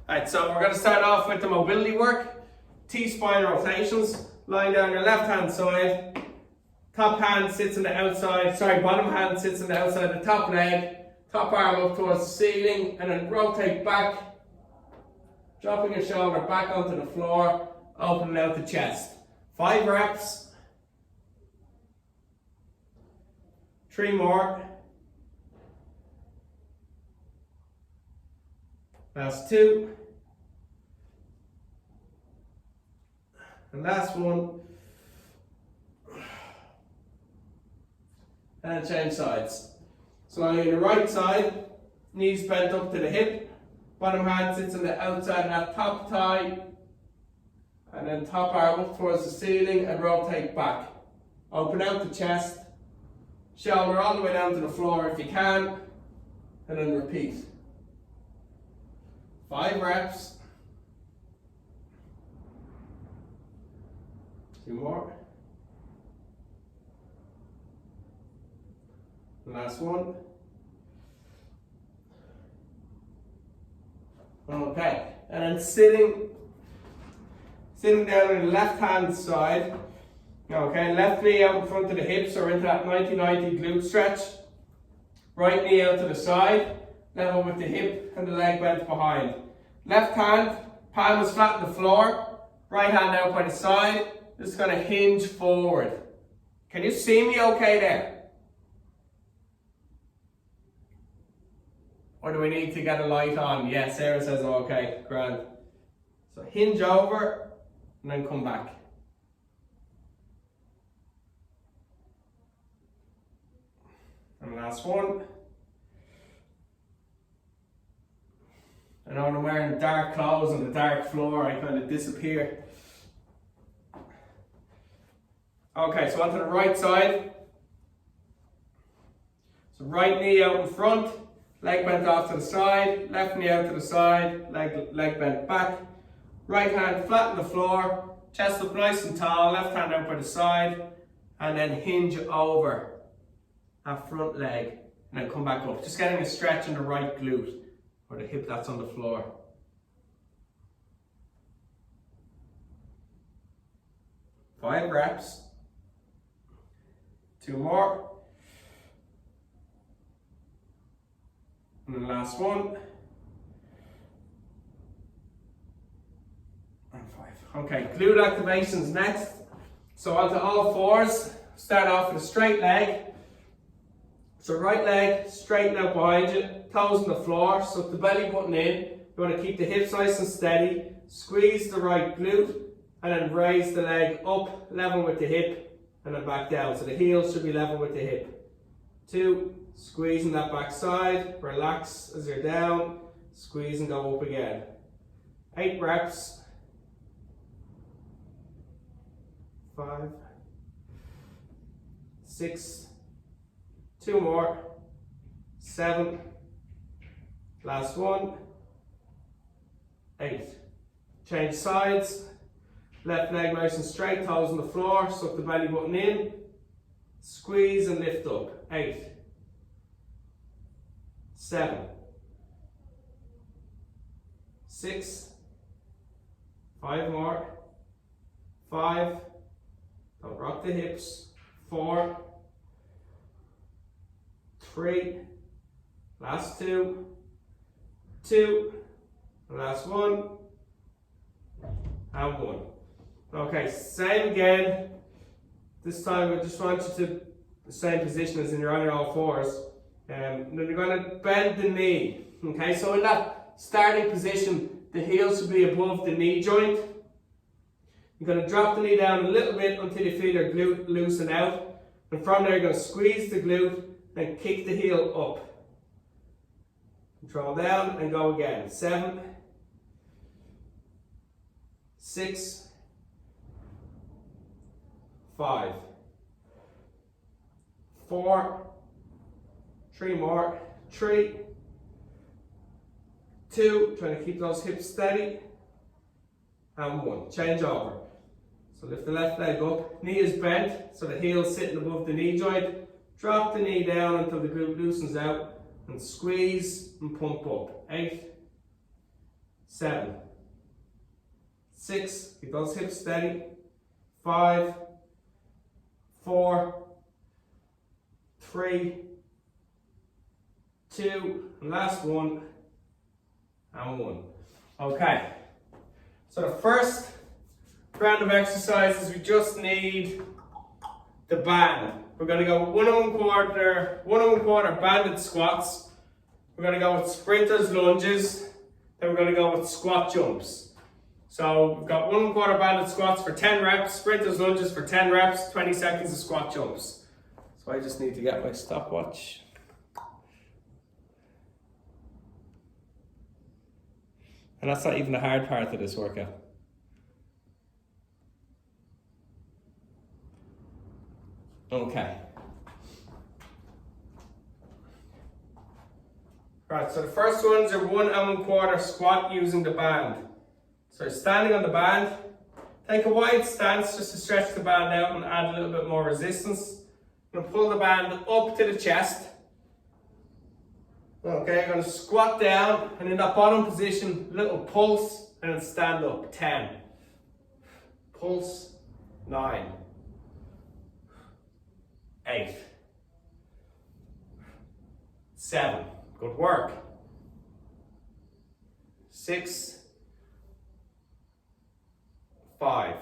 Alright, so we're going to start off with the mobility work. T-spine rotations. Lying down your left hand side. Top hand sits on the outside, bottom hand sits on the outside of the top leg. Top arm up towards the ceiling and then rotate back. Dropping your shoulder back onto the floor, opening out the chest. 5 reps. 3 more. Last 2. And last one. And change sides. So on your right side, knees bent up to the hip. Bottom hand sits on the outside of that top thigh. And then top arm up towards the ceiling and rotate back. Open out the chest. Shoulder all the way down to the floor if you can. And then repeat. 5 reps. 2 more. Last one. Okay, and then sitting down on the left hand side. Okay, left knee out in front of the hips or into that 90-90 glute stretch. Right knee out to the side, level with the hip and the leg bent behind. Left hand, palm is flat on the floor. Right hand out by the side. Just going to hinge forward. Can you see me okay there? Or do we need to get a light on? Yeah, Sarah says okay, grand. So hinge over and then come back. And last one. I know when I'm wearing dark clothes on the dark floor, I kind of disappear. Okay, so onto the right side. So right knee out in front. Leg bent off to the side, left knee out to the side, leg bent back. Right hand flat on the floor, chest up nice and tall, left hand out by the side, and then hinge over that front leg, and then come back up. Just getting a stretch in the right glute, or the hip that's on the floor. Five reps. 2 more. And the last one. And 5. Okay, glute activations next. So onto all fours. Start off with a straight leg. So right leg straighten out behind you, toes on the floor, so the belly button in. You want to keep the hips nice and steady. Squeeze the right glute and then raise the leg up, level with the hip, and then back down. So the heel should be level with the hip. 2. Squeezing that back side, relax as you're down, squeeze and go up again. 8 reps. 5. 6. 2 more. 7. Last one. 8. Change sides. Left leg nice and straight, toes on the floor, suck the belly button in. Squeeze and lift up. 8. 7. 6. 5 more. 5. Don't rock the hips. 4. 3. Last 2. 2. Last 1. And 1. Okay, same again. This time I just want you to the same position as in you're on your all fours. And then you're going to bend the knee. Okay, so in that starting position, the heel should be above the knee joint. You're going to drop the knee down a little bit until you feel your glute loosen out. And from there, you're going to squeeze the glute and kick the heel up. Control down and go again. 7. 6. 5. 4. 3 more. 3. 2. Trying to keep those hips steady. And 1. Change over. So lift the left leg up. Knee is bent, so the heel is sitting above the knee joint. Drop the knee down until the glute loosens out. And squeeze and pump up. 8. 7, 6, keep those hips steady, 5, 4, 3, 2, and last one, and 1. Okay, so the first round of exercises, we just need the band. We're going to go 1 and 1/4 banded squats. We're going to go with sprinters lunges. Then we're going to go with squat jumps. So we've got 1 1/4 banded squats for 10 reps, sprinters lunges for 10 reps, 20 seconds of squat jumps. So I just need to get my stopwatch. And that's not even the hard part of this workout. Okay. Right, so the first ones are 1 1/4 squat using the band. So you're standing on the band. Take a wide stance just to stretch the band out and add a little bit more resistance. You're going to pull the band up to the chest. Okay, you're going to squat down, and in that bottom position, little pulse, and then stand up. 10. Pulse. 9. 8. 7. Good work. 6. 5.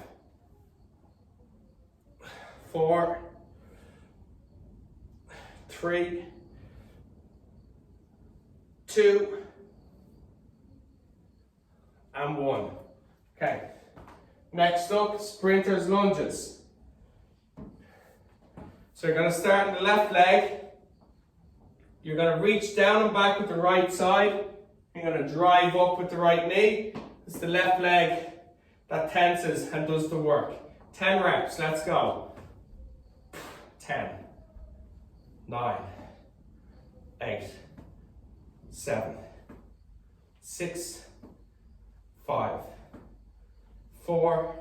4. 3. 2. And 1. Okay. Next up, sprinters lunges. So you're going to start in the left leg. You're going to reach down and back with the right side. You're going to drive up with the right knee. It's the left leg that tenses and does the work. 10 reps, let's go. 10, 9, 8, 7, 6, 5, 4,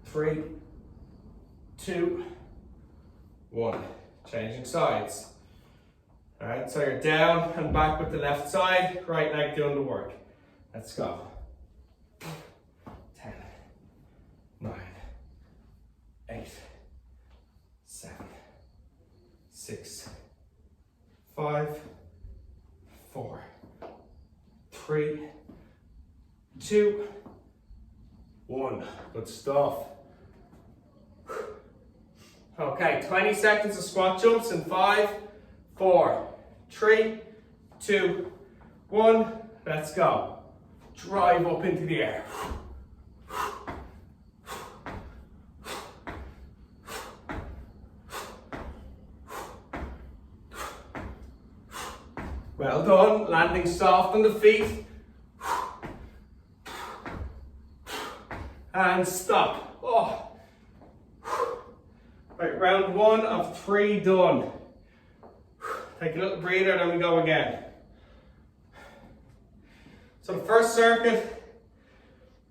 3, 2, 1. Changing sides. Alright, so you're down and back with the left side, right leg doing the work. Let's go. 10, 9, 8, 7, 6, 5, 4, 3, 2, 1. Good stuff. Okay, 20 seconds of squat jumps in 5, 4, 3, 2, 1. Let's go. Drive up into the air. Well done. Landing soft on the feet. And stop. Oh. Right, round 1 of 3 done. Take a little breather, then we go again. So the first circuit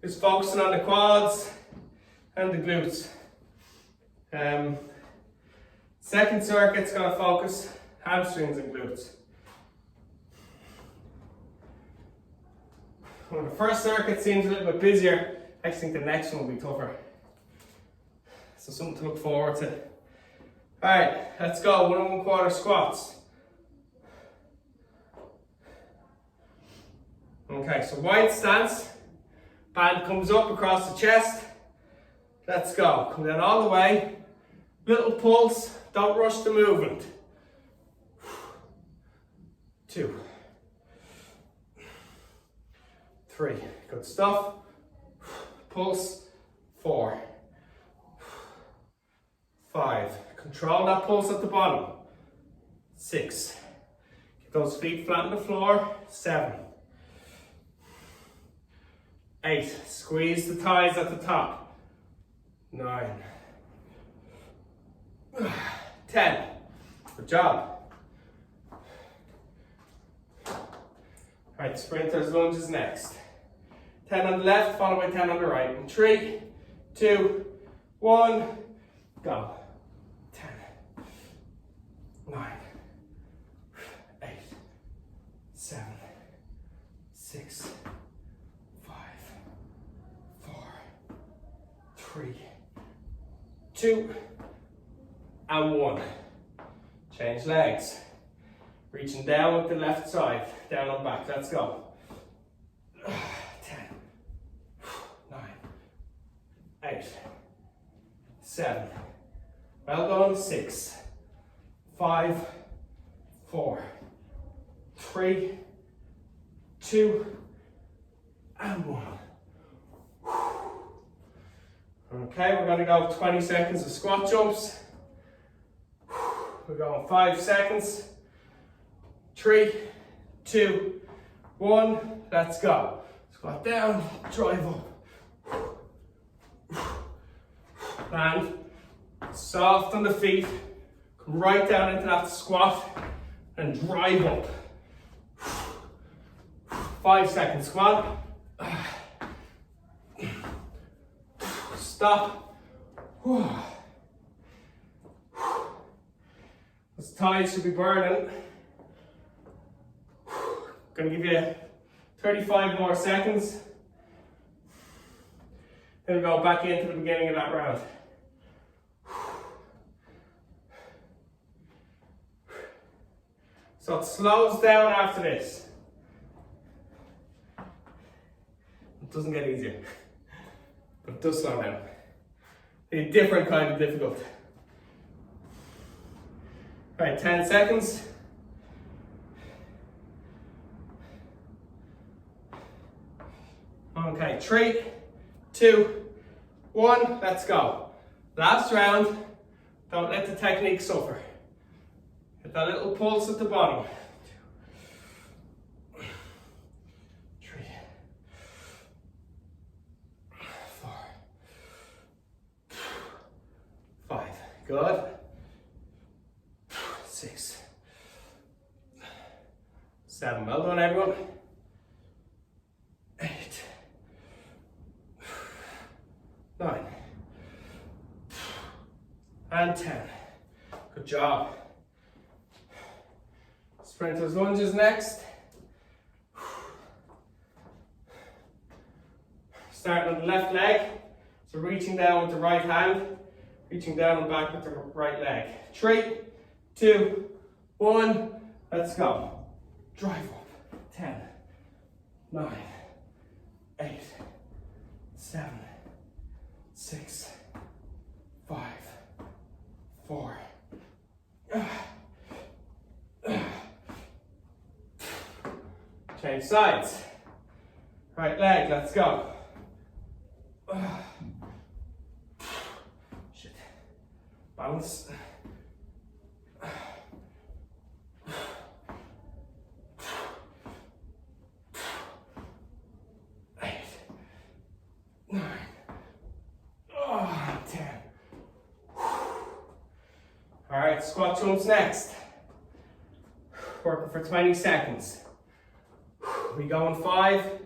is focusing on the quads and the glutes. Second circuit's going to focus hamstrings and glutes. Well, the first circuit seems a little bit busier. I think the next one will be tougher. So something to look forward to. Alright, let's go. 1 1/4 squats. Okay, so wide stance. Band comes up across the chest. Let's go. Come down all the way. Little pulse. Don't rush the movement. 2. 3. Good stuff. Pulse. 4. 5. Control that pulse at the bottom. 6. Keep those feet flat on the floor. 7. 8. Squeeze the thighs at the top. 9. 10. Good job. Alright, sprinters lunges next. 10 on the left, followed by 10 on the right. In 3, 2, 1, go. 10, 9, 8, 7, 6, 3, 2, and 1. Change legs. Reaching down with the left side, down and back. Let's go. 10, 9, 8, 7. Well done. 6, 5, 4, 3, 2, and 1. Okay, we're going to go 20 seconds of squat jumps. We're going 5 seconds. 3, 2, 1. Let's go. Squat down, drive up. Land. Soft on the feet. Come right down into that squat and drive up. 5 seconds. Come on. Stop. Those thighs should be burning. Gonna give you 35 more seconds. Then we go back into the beginning of that round. So it slows down after this. It doesn't get easier, but it does slow down. A different kind of difficult. Right, 10 seconds. Okay, 3, 2, 1, let's go. Last round, don't let the technique suffer. Get that little pulse at the bottom. 2, 3, 4, 5, good. 6, 7, well done everyone. 8, 9, and 10. Good job. Sprinters lunges next. Starting on the left leg. So reaching down with the right hand, reaching down and back with the right leg. 3, 2, 1, let's go. Drive up. 10, 9, 8, 7, 6, 5, 4. Change sides. Right leg, let's go. Shit. Balance. 8, 9, 10. Alright, squat jumps next. Working for 20 seconds. We go in 5,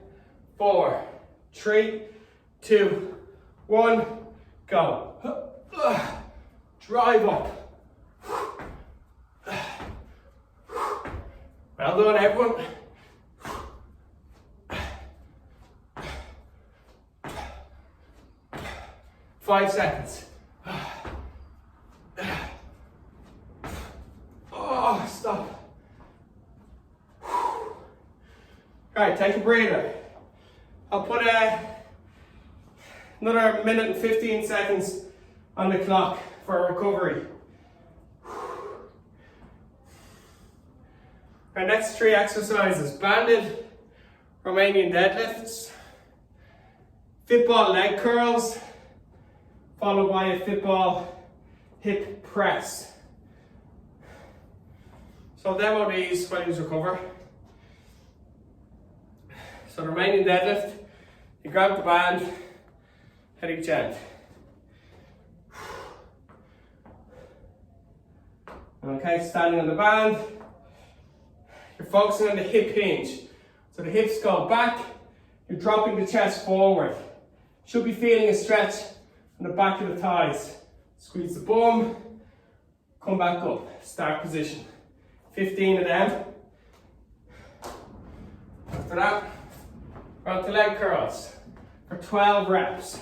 4, 3, 2, 1, go. Drive up. Well done, everyone. 5 seconds. Oh, stop. Alright, take a breather. I'll put another minute and 15 seconds on the clock for recovery. Our next 3 exercises: banded Romanian deadlifts, football leg curls, followed by a football hip press. So demo these while you recover. So the Romanian deadlift, you grab the band at each end. Okay, standing on the band, you're focusing on the hip hinge. So the hips go back, you're dropping the chest forward. Should be feeling a stretch from the back of the thighs. Squeeze the bum, come back up, start position. 15 of them. After that, we're on to leg curls for 12 reps.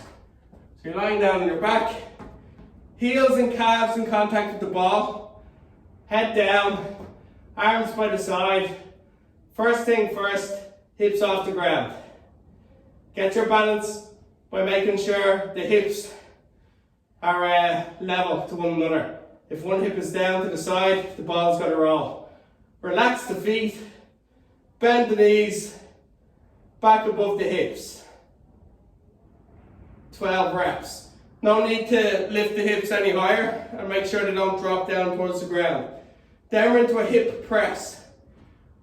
So you're lying down on your back, heels and calves in contact with the ball, head down, arms by the side. First thing first, hips off the ground. Get your balance by making sure the hips are level to one another. If one hip is down to the side, the ball's got to roll. Relax the feet, bend the knees, back above the hips. 12 reps. No need to lift the hips any higher, and make sure they don't drop down towards the ground. Then we're into a hip press,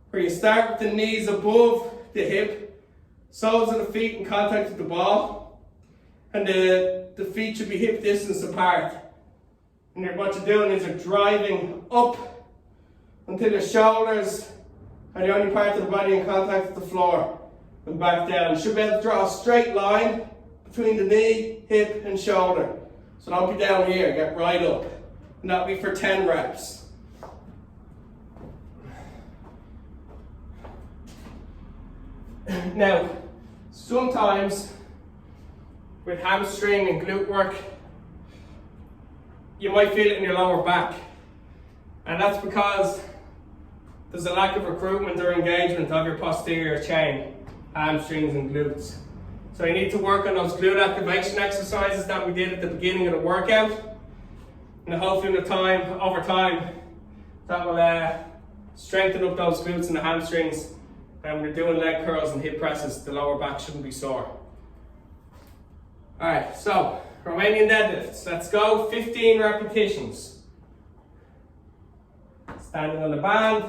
where you start with the knees above the hip, soles of the feet in contact with the ball, and the feet should be hip distance apart. And what you're doing is you're driving up until your shoulders are the only part of the body in contact with the floor, and back down. You should be able to draw a straight line between the knee, hip and shoulder. So don't be down here, get right up. And that'll be for 10 reps. Now, sometimes with hamstring and glute work, you might feel it in your lower back. And that's because there's a lack of recruitment or engagement of your posterior chain, hamstrings and glutes. So you need to work on those glute activation exercises that we did at the beginning of the workout. And hopefully over time, that will strengthen up those glutes and the hamstrings. And when you're doing leg curls and hip presses, the lower back shouldn't be sore. Alright, so Romanian deadlifts. Let's go, 15 repetitions. Standing on the band.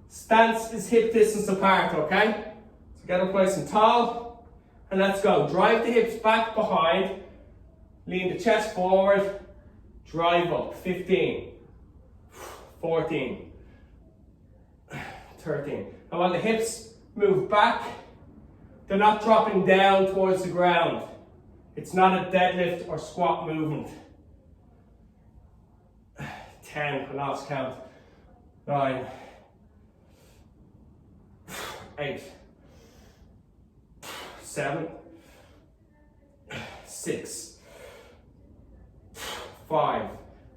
Stance is hip distance apart, okay? So get up nice and tall. And let's go. Drive the hips back behind. Lean the chest forward. Drive up. 15. 14. 13. And while the hips move back, they're not dropping down towards the ground. It's not a deadlift or squat movement. 10. I lost count. 9. 8. 7. 6. 5.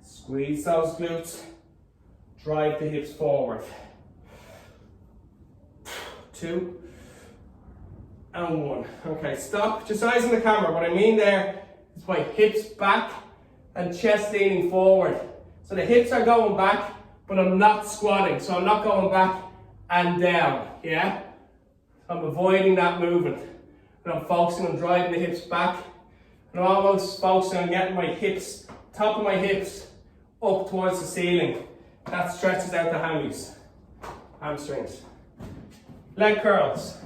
Squeeze those glutes. Drive the hips forward. 2. And 1. Okay, stop. Just eyes on the camera. What I mean there is my hips back and chest leaning forward. So the hips are going back, but I'm not squatting. So I'm not going back and down. Yeah? I'm avoiding that movement. And I'm focusing on driving the hips back. And I'm almost focusing on getting my hips, top of my hips, up towards the ceiling. That stretches out the hamstrings. Leg curls.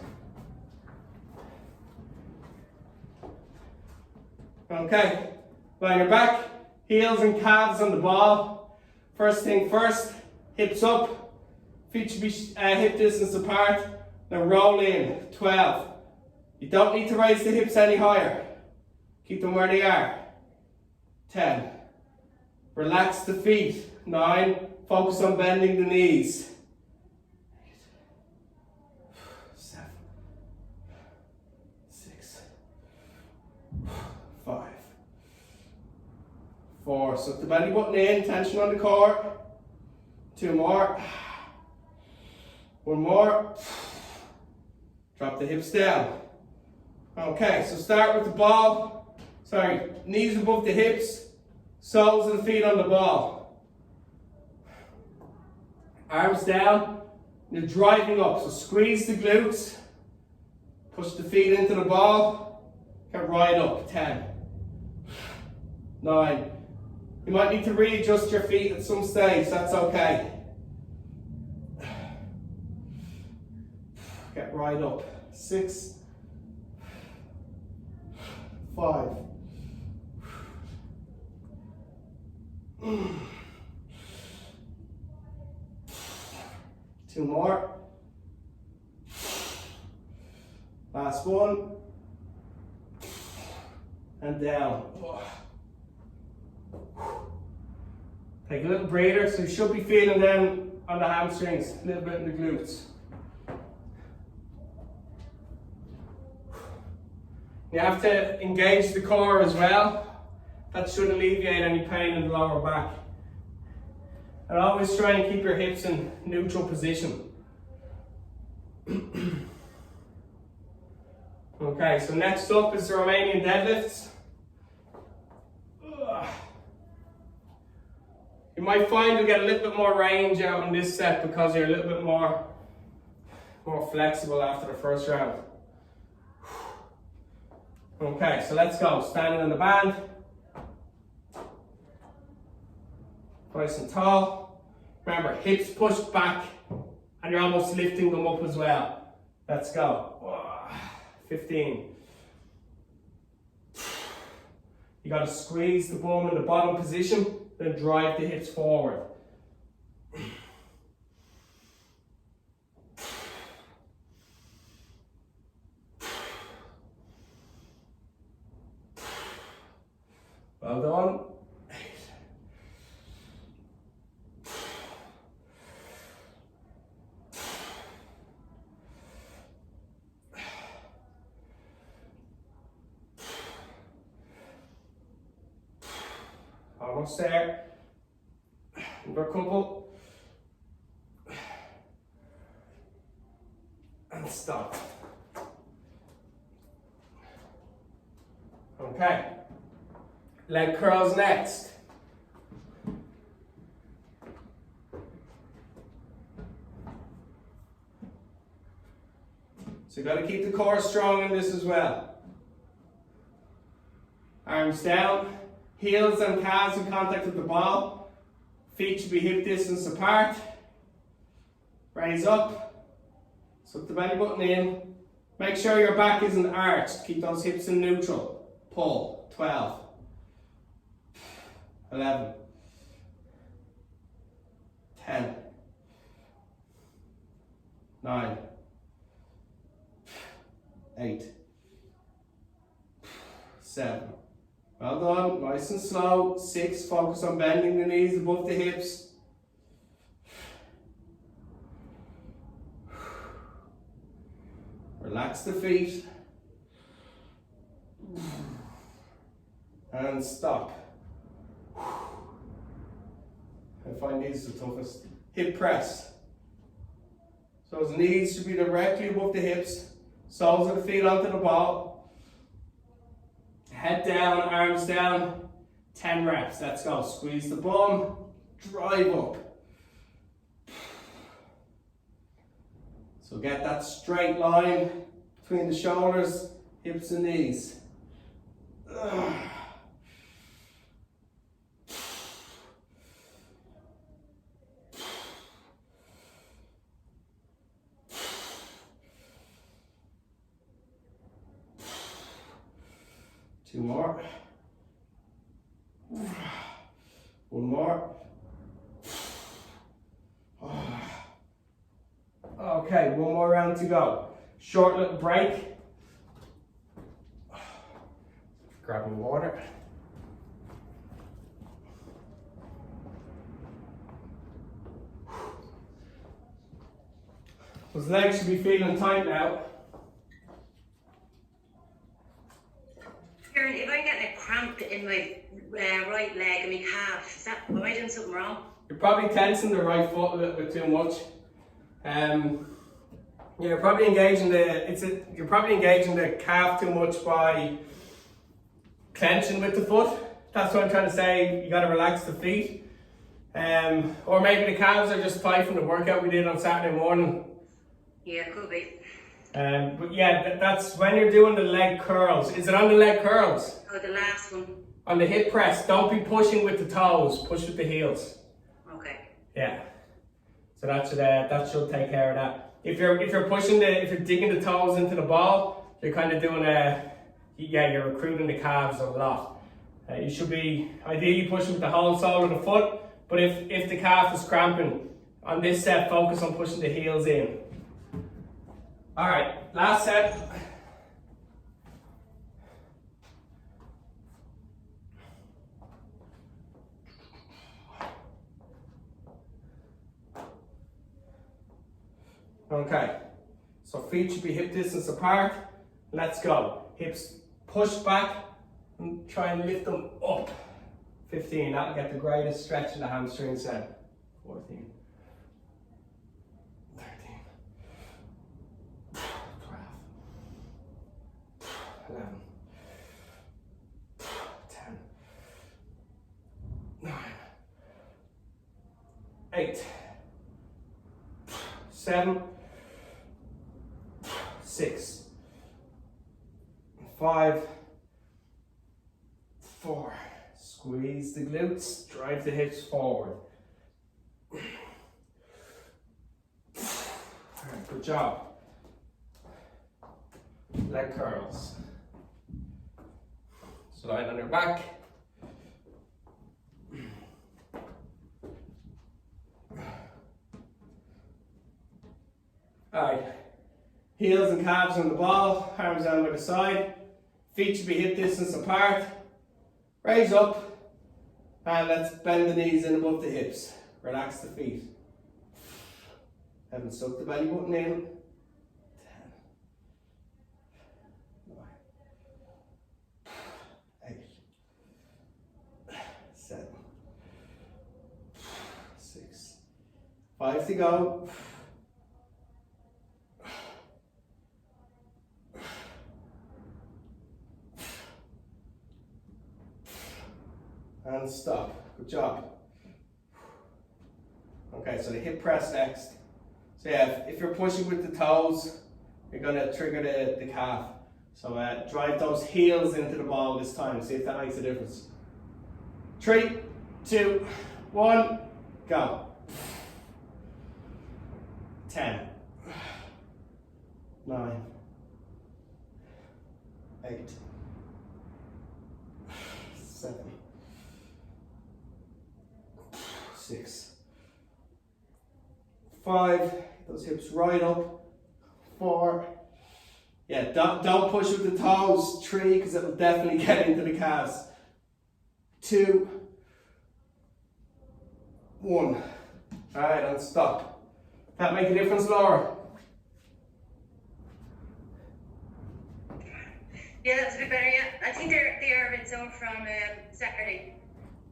Okay, lie on your back, heels and calves on the ball. First thing first, hips up, feet should be hip distance apart. Now roll in, 12. You don't need to raise the hips any higher. Keep them where they are. 10. Relax the feet. 9. Focus on bending the knees. 8. 7. 6. 5. 4. Suck the belly button in, tension on the core. 2 more. 1 more. Drop the hips down. Okay, so start with the ball. Knees above the hips, soles of the feet on the ball. Arms down, you're driving up. So squeeze the glutes, push the feet into the ball, get right up. 10. 9. You might need to readjust your feet at some stage, that's okay. Get right up. 6. 5. 2 more. Last one. And down. Take a little breather, so you should be feeling them on the hamstrings, a little bit in the glutes. You have to engage the core as well. That should alleviate any pain in the lower back. And always try and keep your hips in neutral position. Okay, so next up is the Romanian deadlifts. You might find you'll get a little bit more range out in this set because you're a little bit more flexible after the first round. Okay, so let's go. Standing on the band. Nice and tall. Remember, hips pushed back and you're almost lifting them up as well. Let's go. 15. You got to squeeze the bum in the bottom position, then drive the hips forward. Well done. 8. Almost there. Another couple. And stop. Okay. Leg curls next. So you've got to keep the core strong in this as well. Arms down, heels and calves in contact with the ball. Feet should be hip distance apart. Raise up. Suck the belly button in. Make sure your back isn't arched. Keep those hips in neutral. Pull. 12. 11. 10. 9. 8. 7. Well done, nice and slow. 6, focus on bending the knees above the hips. Relax the feet. And stop. I find these the toughest. Hip press. So his knees should be directly above the hips. Soles of the feet onto the ball. Head down, arms down. 10 reps. Let's go. Squeeze the bum. Drive up. So get that straight line between the shoulders, hips and knees. Ugh. Two more. One more. Okay, one more round to go. Short little break. Grabbing water. Those legs should be feeling tight now. Kieran, if I'm getting a cramp in my right leg and my calf, am I doing something wrong? You're probably tensing the right foot a little bit too much. You're probably engaging the calf too much by clenching with the foot. That's what I'm trying to say. You got to relax the feet, or maybe the calves are just tight from the workout we did on Saturday morning. Yeah, could be. But yeah, that's when you're doing the leg curls. Is it on the leg curls? Oh, the last one. On the hip press, don't be pushing with the toes. Push with the heels. Okay. Yeah. So that should take care of that. If you're digging the toes into the ball, you're kind of doing you're recruiting the calves a lot. You should be ideally pushing with the whole sole of the foot, but if the calf is cramping, on this set, focus on pushing the heels in. All right, last set. Okay, so feet should be hip distance apart. Let's go. Hips push back and try and lift them up. 15, that'll get the greatest stretch in the hamstrings then. 14, 13, 12, 11, 10, 9, 8, 7, 6, 5, 4. Squeeze the glutes, drive the hips forward. Alright, good job. Leg curls. So lie on your back. Alright, heels and calves on the ball, arms down by the side. Feet should be hip distance apart. Raise up. And let's bend the knees in above the hips. Relax the feet. Haven't sucked the belly button in. 10, 9, 8, 7, 6, 5 to go. And stop. Good job. Okay, so the hip press next. So yeah, if you're pushing with the toes, you're going to trigger the calf. So drive those heels into the ball this time. See if that makes a difference. 3, 2, 1, go. 10, 9, 8, 7, 6, 5, those hips right up. 4, yeah, don't push with the toes. 3, because it will definitely get into the calves. 2, 1. Alright, and stop. That make a difference, Laura? Yeah, that's a bit better, yeah. I think they are a bit sore from Saturday.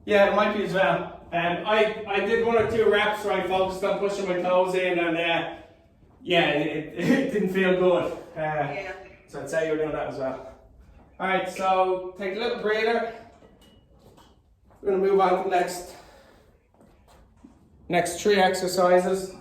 Yeah, it might be as well. I did 1 or 2 reps where I focused on pushing my toes in, and yeah, it didn't feel good. Yeah. So I'd say you're doing that as well. Alright, so take a little breather. We're going to move on to the next 3 exercises.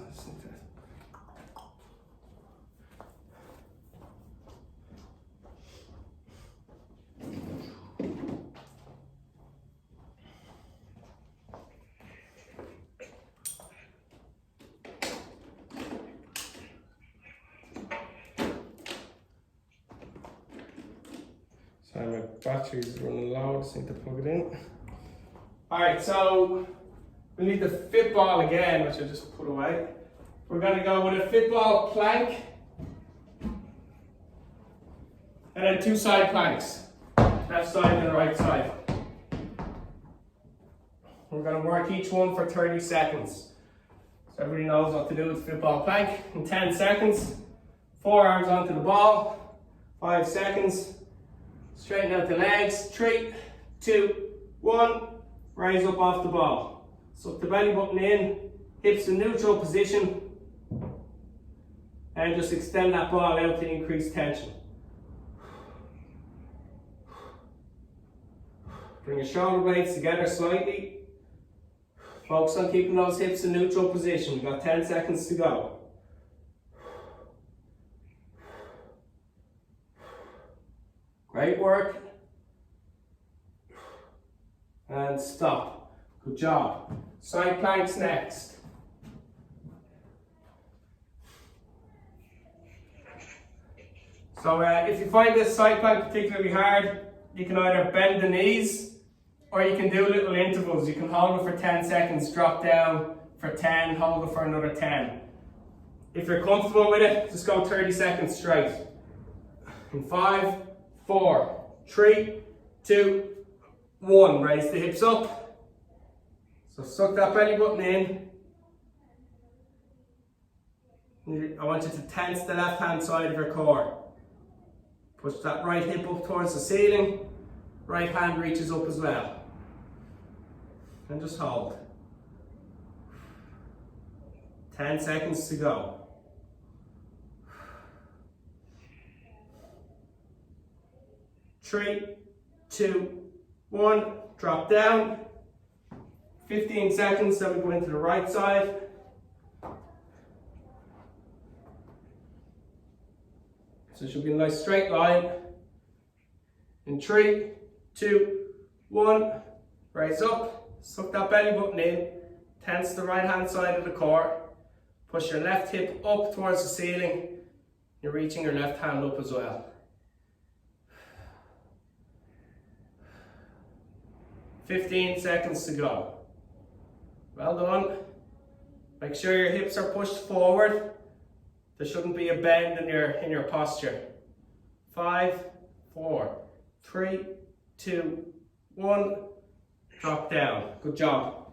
Sorry, my battery's running low, just need to plug it in. Alright, so we need the fit ball again, which I just put away. We're going to go with a fit ball plank and then 2 side planks, left side and the right side. We're going to work each one for 30 seconds. So everybody knows what to do with the fit ball plank. In 10 seconds, 4 arms onto the ball, 5 seconds, straighten out the legs, 3, 2, 1, raise up off the ball. Suck the belly button in, hips in neutral position, and just extend that ball out to increase tension. Bring your shoulder blades together slightly. Focus on keeping those hips in neutral position. We've got 10 seconds to go. Great work. And stop. Good job. Side planks next. So if you find this side plank particularly hard, you can either bend the knees or you can do little intervals. You can hold it for 10 seconds, drop down for 10, hold it for another 10. If you're comfortable with it, just go 30 seconds straight. In 5, 4, 3, 2, 1. Raise the hips up. So suck that belly button in. I want you to tense the left hand side of your core. Push that right hip up towards the ceiling. Right hand reaches up as well. And just hold. 10 seconds to go. 3, 2, 1. Drop down. 15 seconds, then we go into the right side. So it should be a nice straight line. In 3, 2, 1. Raise up. Suck that belly button in. Tense the right hand side of the core. Push your left hip up towards the ceiling. You're reaching your left hand up as well. 15 seconds to go. Well done. Make sure your hips are pushed forward. There shouldn't be a bend in your posture. 5, 4, 3, 2, 1. Drop down. Good job.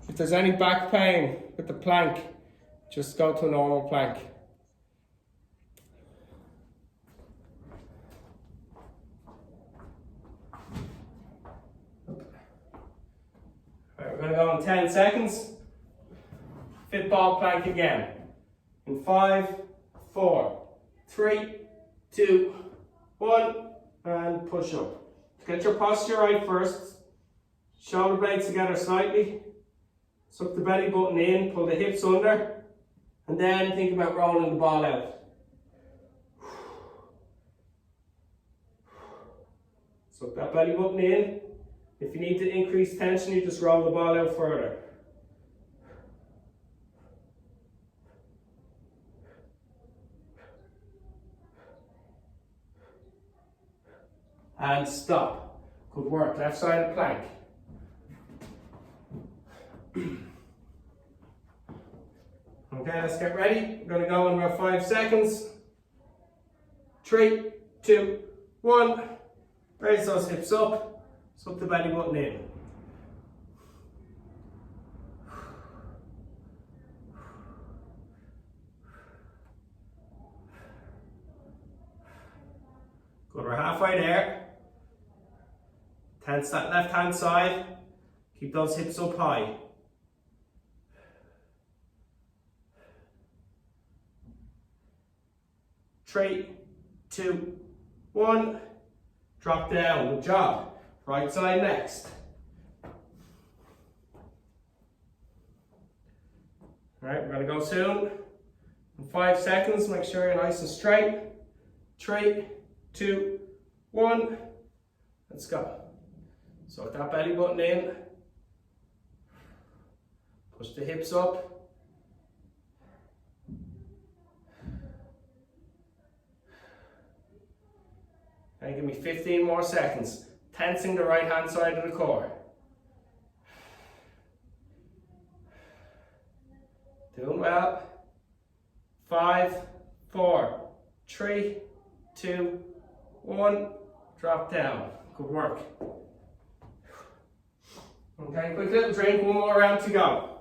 If there's any back pain with the plank, just go to a normal plank. Right, we're going to go in 10 seconds. Fit ball plank again. In 5, 4, 3, 2, 1, and push up. Get your posture right first. Shoulder blades together slightly. Suck the belly button in, pull the hips under, and then think about rolling the ball out. Suck that belly button in. If you need to increase tension, you just roll the ball out further. And stop. Good work. Left side of plank. Okay, let's get ready. We're going to go in about 5 seconds. 3, 2, 1. Raise those hips up. Suck the belly button in. Good, we're halfway there. Tense that left hand side. Keep those hips up high. Three, 2, 1. Drop down. Good job. Right side next. Alright, we're going to go soon. In 5 seconds, make sure you're nice and straight. 3, 2, 1. Let's go. Suck that belly button in. Push the hips up. And give me 15 more seconds. Tensing the right hand side of the core. Doing well. 5, 4, 3, 2, 1. Drop down. Good work. Okay, quick little drink. One more round to go.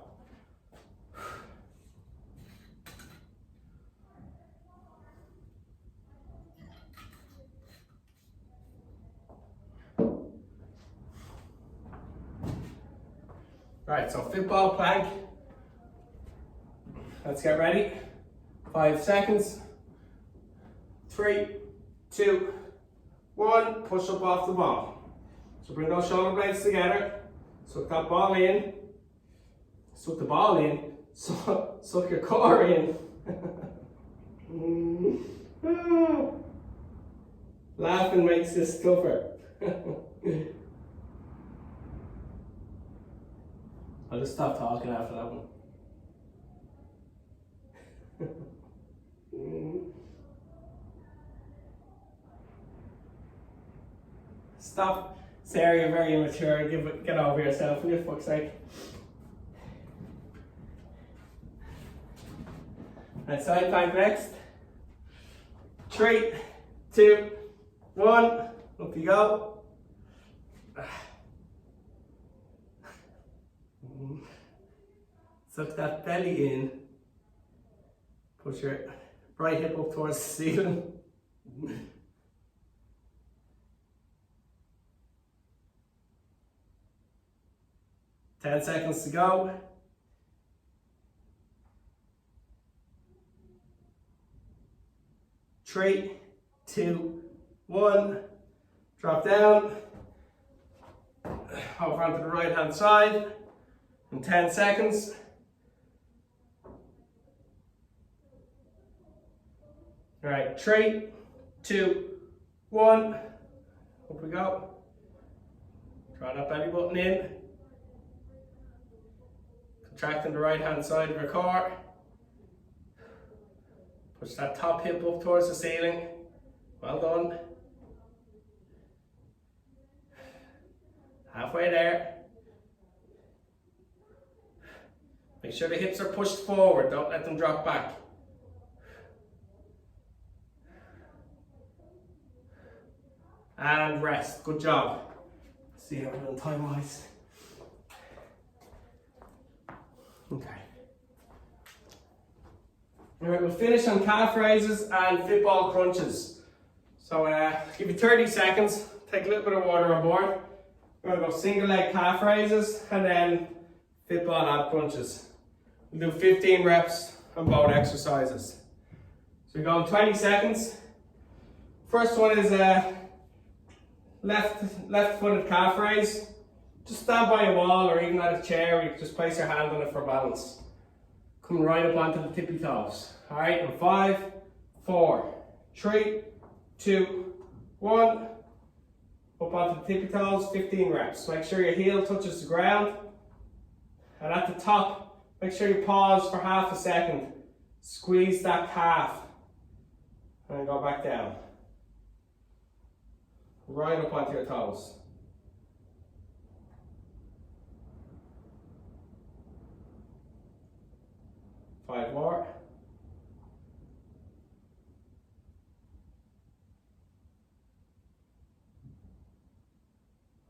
Right, so fit ball plank. Let's get ready. 5 seconds. 3, 2, 1. Push up off the ball. So bring those shoulder blades together. Suck that ball in. Suck the ball in. Suck your core in. Laughing makes this tougher. I'll just stop talking after that one. Stop. Sarah, you're very immature. Get over yourself, for your fuck's sake. Right, side plank next. 3, 2, 1. Up you go. Suck that belly in. Push your Right hip up towards the ceiling. 10 seconds to go. Three, two, one. Drop down. Over onto the right hand side. In 10 seconds. All right, 3, 2, 1. Up we go. Draw that belly button in. Contracting the right hand side of your core. Push that top hip up towards the ceiling. Well done. Halfway there. Make sure the hips are pushed forward, don't let them drop back. And rest, good job. See how we're doing time wise. Okay. Alright, we'll finish on calf raises and fit ball crunches. So give you 30 seconds, take a little bit of water on board. We're going to go single leg calf raises and then fit ball ab crunches. We'll do 15 reps on both exercises. So we're going 20 seconds. First one is left footed calf raise. Just stand by a wall or even at a chair, or you can just place your hand on it for balance. Come right up onto the tippy toes. Alright, in 5, 4, 3, 2, 1. Up onto the tippy toes, 15 reps. Make sure your heel touches the ground. And at the top, make sure you pause for half a second. Squeeze that calf. And then go back down. Right up onto your toes. Five more.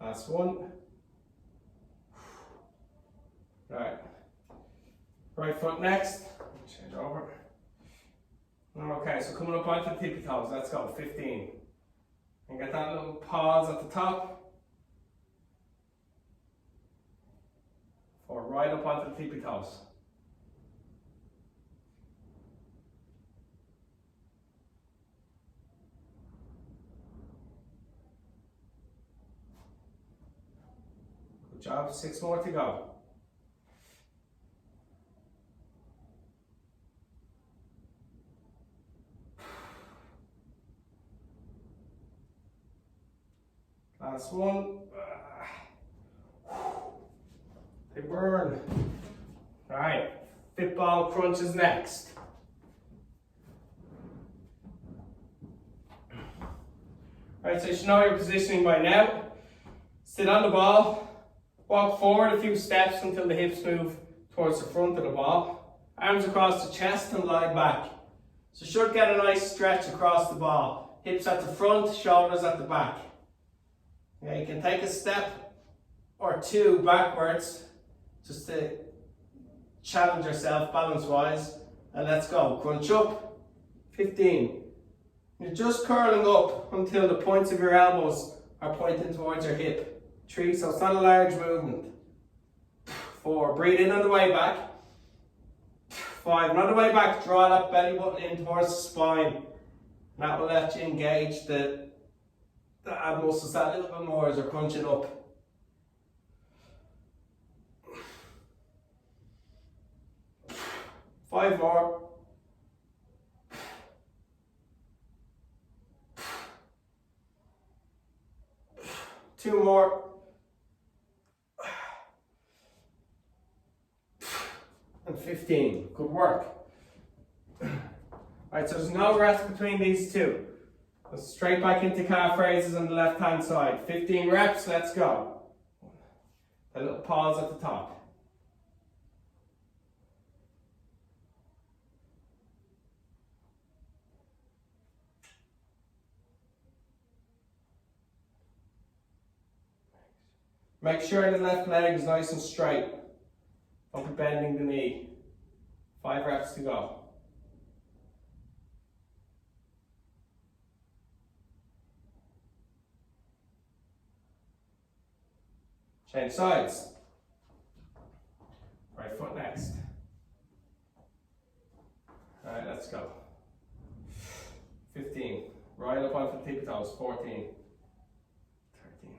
Last one. Right. Right foot next. Change over. Okay, so coming up onto the tippy toes, let's go. 15. And get that little pause at the top. 4, right up onto the tippy toes. Good job, 6 more to go. Last one. They burn. All right, fit ball crunches next. All right, so you should know your positioning by now. Sit on the ball, walk forward a few steps until the hips move towards the front of the ball. Arms across the chest and lie back. So you should get a nice stretch across the ball. Hips at the front, shoulders at the back. Okay, you can take a step or two backwards just to challenge yourself balance-wise. And let's go. Crunch up. 15. You're just curling up until the points of your elbows are pointing towards your hip. 3, so it's not a large movement. 4, breathe in on the way back. 5, and on the way back, draw that belly button in towards the spine. And that will let you engage the ab muscles that little bit more as you're crunching up. Five more. 2 more. And 15. Good work. Alright, so there's no rest between these two. Go straight back into calf raises on the left hand side. 15 reps, let's go. A little pause at the top. Make sure the left leg is nice and straight. Don't be bending the knee. 5 reps to go. Change sides. Right foot next. Alright, let's go. 15. Right up onto the tippy toes. 14. 13.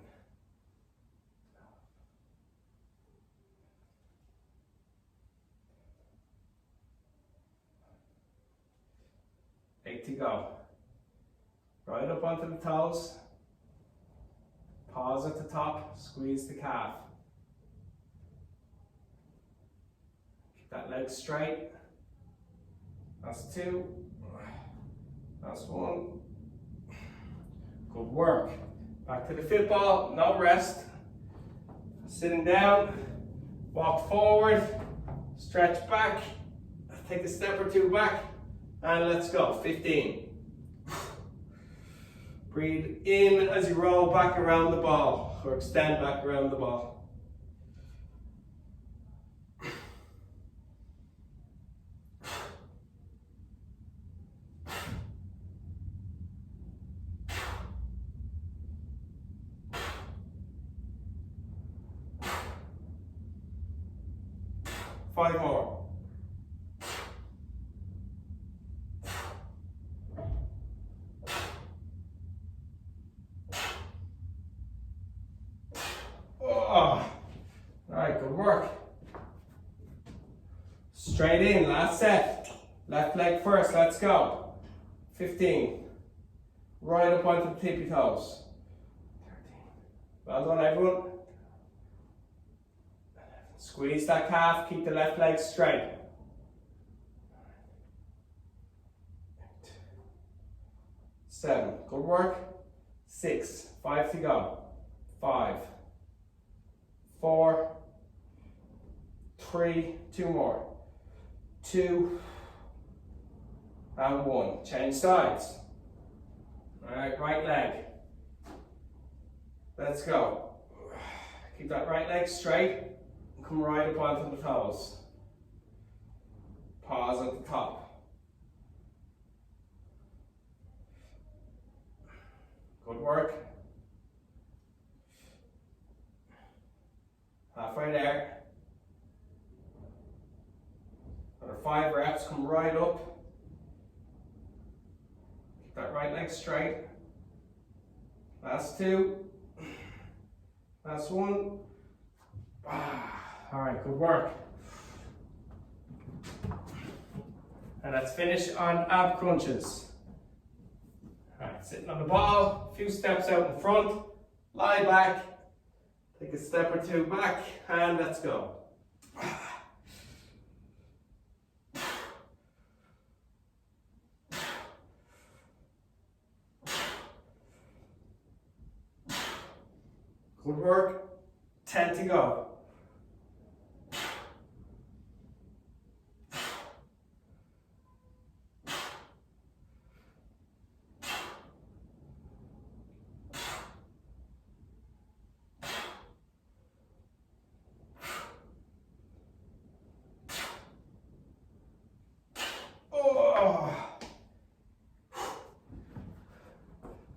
8 to go. Right up onto the toes. Pause at the top, squeeze the calf. Keep that leg straight. That's 2. That's 1. Good work. Back to the fit ball, no rest. Sitting down, walk forward, stretch back, take a step or 2 back, and let's go. 15. Breathe in as you roll back around the ball, or extend back around the ball. Five more. Alright, good work. Straight in, last set. Left leg first, let's go. 15. Right up onto the tippy toes. 13. Well done, everyone. Squeeze that calf, keep the left leg straight. 8. 7. Good work. 6. 5 to go. 5. 4. 3. 2 more. 2. And 1. Change sides. Alright, right leg. Let's go. Keep that right leg straight. Come right up onto the toes. Pause at the top. Good work. Halfway there. Another 5 reps, come right up. Keep that right leg straight. Last 2. Last 1. Alright, good work. And let's finish on ab crunches. Alright, sitting on the ball, a few steps out in front, lie back, take a step or 2 back, and let's go. Good work. 10 to go.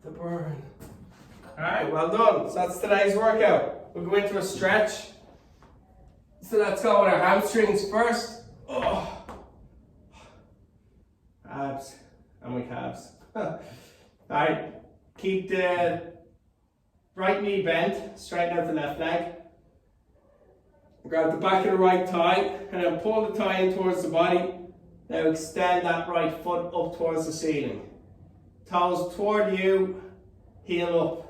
The burn. Alright, well done. So that's today's workout. We'll go into a stretch. So let's go with our hamstrings first. Oh. Abs and my calves. Alright, keep the right knee bent, straighten out the left leg. Grab the back of the right thigh and then pull the thigh in towards the body. Now extend that right foot up towards the ceiling. Toes toward you, heel up.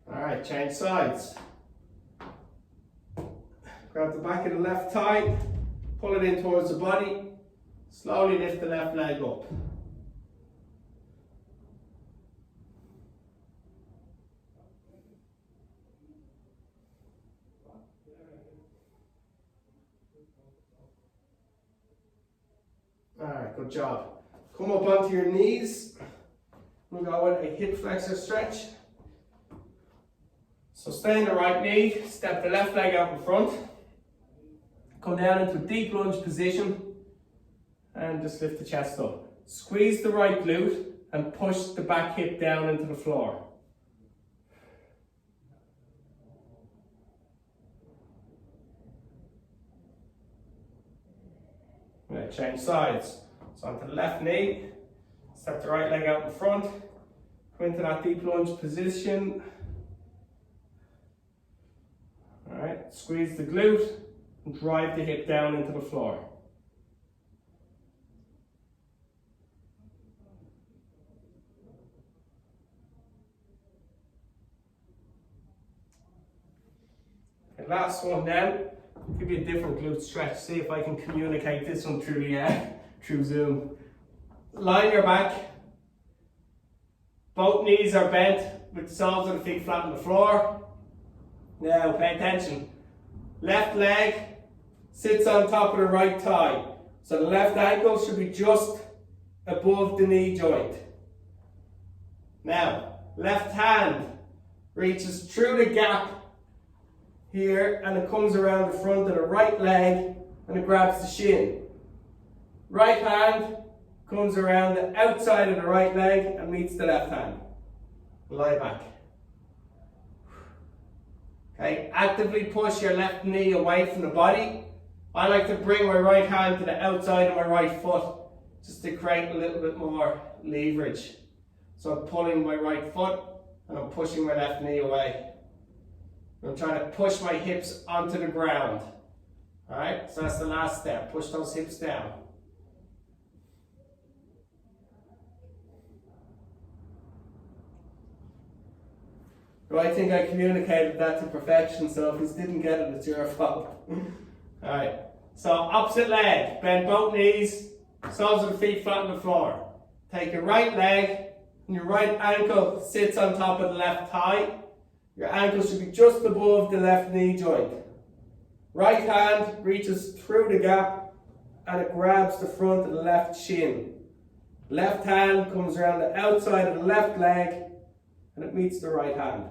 Alright, change sides. Grab the back of the left thigh, pull it in towards the body, slowly lift the left leg up. Alright, good job. Come up onto your knees. We'll go with a hip flexor stretch. So stay on the right knee, step the left leg out in front. Come down into a deep lunge position. and just lift the chest up. Squeeze the right glute and push the back hip down into the floor. Right, change sides. So onto the left knee, step the right leg out in front, go into that deep lunge position. Alright, squeeze the glute and drive the hip down into the floor. Okay, last one then. Give you a different glute stretch. See if I can communicate this one through the through Zoom. Lie your back. Both knees are bent with the soles of the feet flat on the floor. Now pay attention. Left leg sits on top of the right thigh. So the left ankle should be just above the knee joint. Now, left hand reaches through the gap here and it comes around the front of the right leg and it grabs the shin. Right hand comes around the outside of the right leg and meets the left hand. Lie back. Okay, actively push your left knee away from the body. I like to bring my right hand to the outside of my right foot just to create a little bit more leverage. So I'm pulling my right foot and I'm pushing my left knee away. I'm trying to push my hips onto the ground. Alright, so that's the last step. Push those hips down. Well, I think I communicated that to perfection, so if you didn't get it, it's your fault. Alright, so opposite leg. Bend both knees, soles of the feet flat on the floor. Take your right leg and your right ankle sits on top of the left thigh. Your ankle should be just above the left knee joint. Right hand reaches through the gap and it grabs the front of the left shin. Left hand comes around the outside of the left leg and it meets the right hand.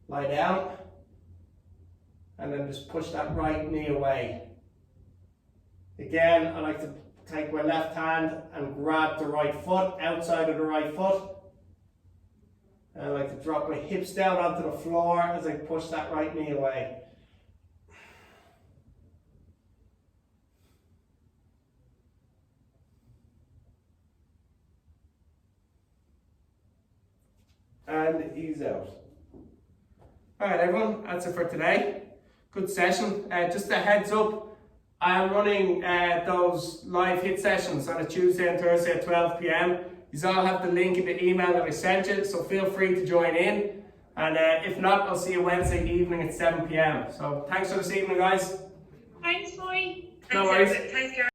Lie down and then just push that right knee away. Again, I like to take my left hand and grab the right foot, outside of the right foot. And I like to drop my hips down onto the floor as I push that right knee away. And ease out. Alright everyone, that's it for today. Good session. Just a heads up, I am running those live hit sessions on a Tuesday and Thursday at 12 p.m. You all have the link in the email that I sent you, so feel free to join in. And if not, I'll see you Wednesday evening at 7 p.m. So thanks for this evening, guys. Thanks, boy. No worries. Thanks, Gary.